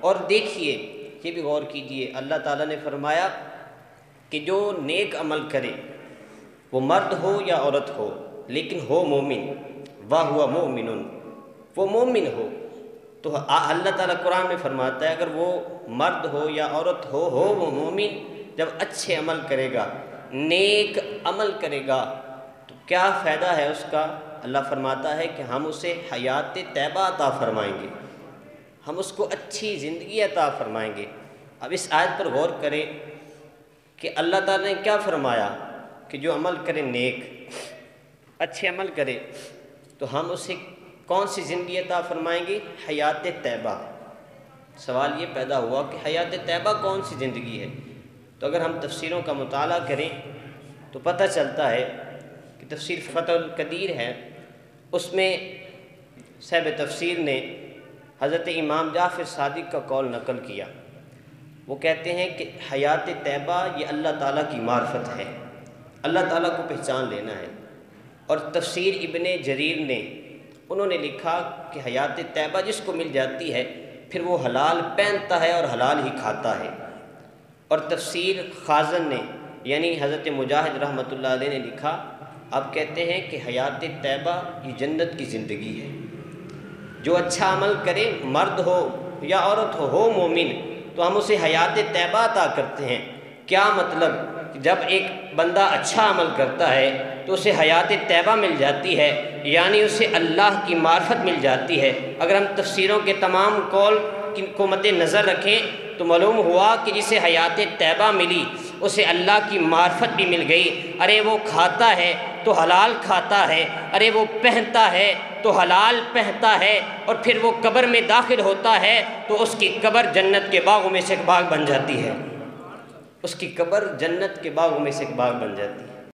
اور دیکھیے، یہ بھی غور کیجئے، اللہ تعالیٰ نے فرمایا کہ جو نیک عمل کرے وہ مرد ہو یا عورت ہو لیکن ہو مومن، وَهُوَ مُؤْمِنٌ، وہ مومن ہو، تو اللہ تعالیٰ قرآن میں فرماتا ہے اگر وہ مرد ہو یا عورت ہو وہ مومن، جب اچھے عمل کرے گا، نیک عمل کرے گا تو کیا فائدہ ہے اس کا؟ اللہ فرماتا ہے کہ ہم اسے حیات طیبہ عطا فرمائیں گے، ہم اس کو اچھی زندگی عطا فرمائیں گے۔ اب اس آیت پر غور کریں کہ اللہ تعالیٰ نے کیا فرمایا کہ جو عمل کرے نیک، اچھے عمل کرے تو ہم اسے کون سی زندگی عطا فرمائیں گے؟ حیات طیبہ۔ سوال یہ پیدا ہوا کہ حیات طیبہ کون سی زندگی ہے؟ تو اگر ہم تفسیروں کا مطالعہ کریں تو پتہ چلتا ہے کہ تفسیر فتح القدیر ہے، اس میں صاحب تفسیر نے حضرت امام جعفر صادق کا قول نقل کیا۔ وہ کہتے ہیں کہ حیات طیبہ یہ اللہ تعالیٰ کی معرفت ہے، اللہ تعالیٰ کو پہچان لینا ہے۔ اور تفسیر ابن جریر نے انہوں نے لکھا کہ حیات طیبہ جس کو مل جاتی ہے پھر وہ حلال پہنتا ہے اور حلال ہی کھاتا ہے۔ اور تفسیر خازن نے یعنی حضرت مجاہد رحمۃ اللہ علیہ نے لکھا، آپ کہتے ہیں کہ حیات طیبہ یہ جنت کی زندگی ہے۔ جو اچھا عمل کرے، مرد ہو یا عورت ہو مومن، تو ہم اسے حیات طیبہ عطا کرتے ہیں۔ کیا مطلب؟ جب ایک بندہ اچھا عمل کرتا ہے تو اسے حیات طیبہ مل جاتی ہے، یعنی اسے اللہ کی معرفت مل جاتی ہے۔ اگر ہم تفسیروں کے تمام قول کو مد نظر رکھیں تو معلوم ہوا کہ جسے حیات طیبہ ملی اسے اللہ کی معرفت بھی مل گئی۔ ارے وہ کھاتا ہے تو حلال کھاتا ہے، ارے وہ پہنتا ہے تو حلال پہنتا ہے، اور پھر وہ قبر میں داخل ہوتا ہے تو اس کی قبر جنت کے باغوں میں سے ایک باغ بن جاتی ہے، اس کی قبر جنت کے باغوں میں سے ایک باغ بن جاتی ہے۔